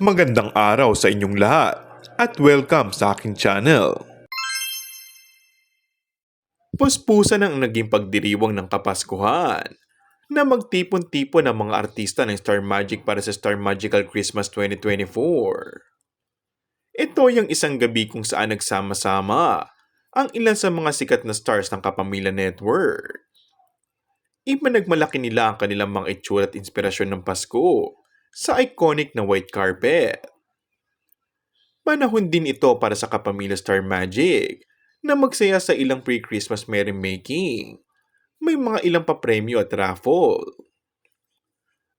Magandang araw sa inyong lahat at welcome sa aking channel. Puspusan ang naging pagdiriwang ng Kapaskuhan na magtipon-tipon ang mga artista ng Star Magic para sa Star Magical Christmas 2024. Ito yung isang gabi kung saan nagsama-sama ang ilan sa mga sikat na stars ng Kapamilya Network. Ipanagmalaki nila ang kanilang mga itsura at inspirasyon ng Pasko sa iconic na white carpet. Panahon din ito para sa Kapamilya Star Magic na magsaya sa ilang pre-Christmas merrymaking. May mga ilang papremyo at raffle.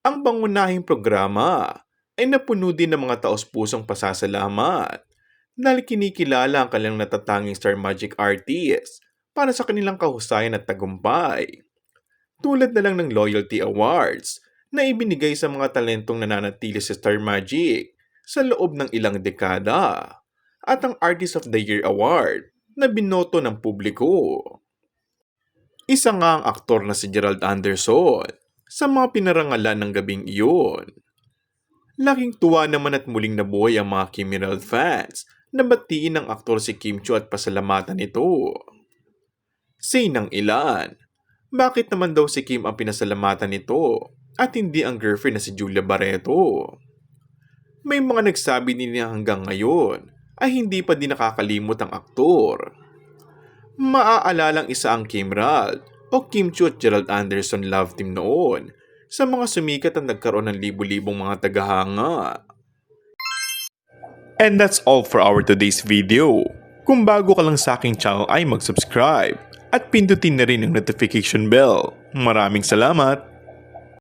Ang pangunahing programa ay napuno din ng mga taos-pusong pasasalamat dahil kinikilala ang kanilang natatanging Star Magic artists para sa kanilang kahusayan at tagumpay. Tulad na lang ng Loyalty Awards na ibinigay sa mga talentong nananatili sa Star Magic sa loob ng ilang dekada at ang Artist of the Year Award na binoto ng publiko. Isa nga ang aktor na si Gerald Anderson sa mga pinarangalan ng gabing iyon. Laking tuwa naman at muling nabuhay ang mga Kim Emerald fans na batiin ng aktor si Kim Chiu at pasalamatan ito. Say ng ilan, bakit naman daw si Kim ang pinasalamatan nito at hindi ang girlfriend na si Julia Barreto? May mga nagsabi din niya hanggang ngayon ay hindi pa din nakakalimot ang aktor. Maaalalang isa ang Kim Emerald o Kim Chiu at Gerald Anderson love team noon sa mga sumikat at nagkaroon ng libu-libong mga tagahanga. And that's all for our today's video. Kung bago ka lang sa aking channel ay mag-subscribe at pindutin na rin ang notification bell. Maraming salamat!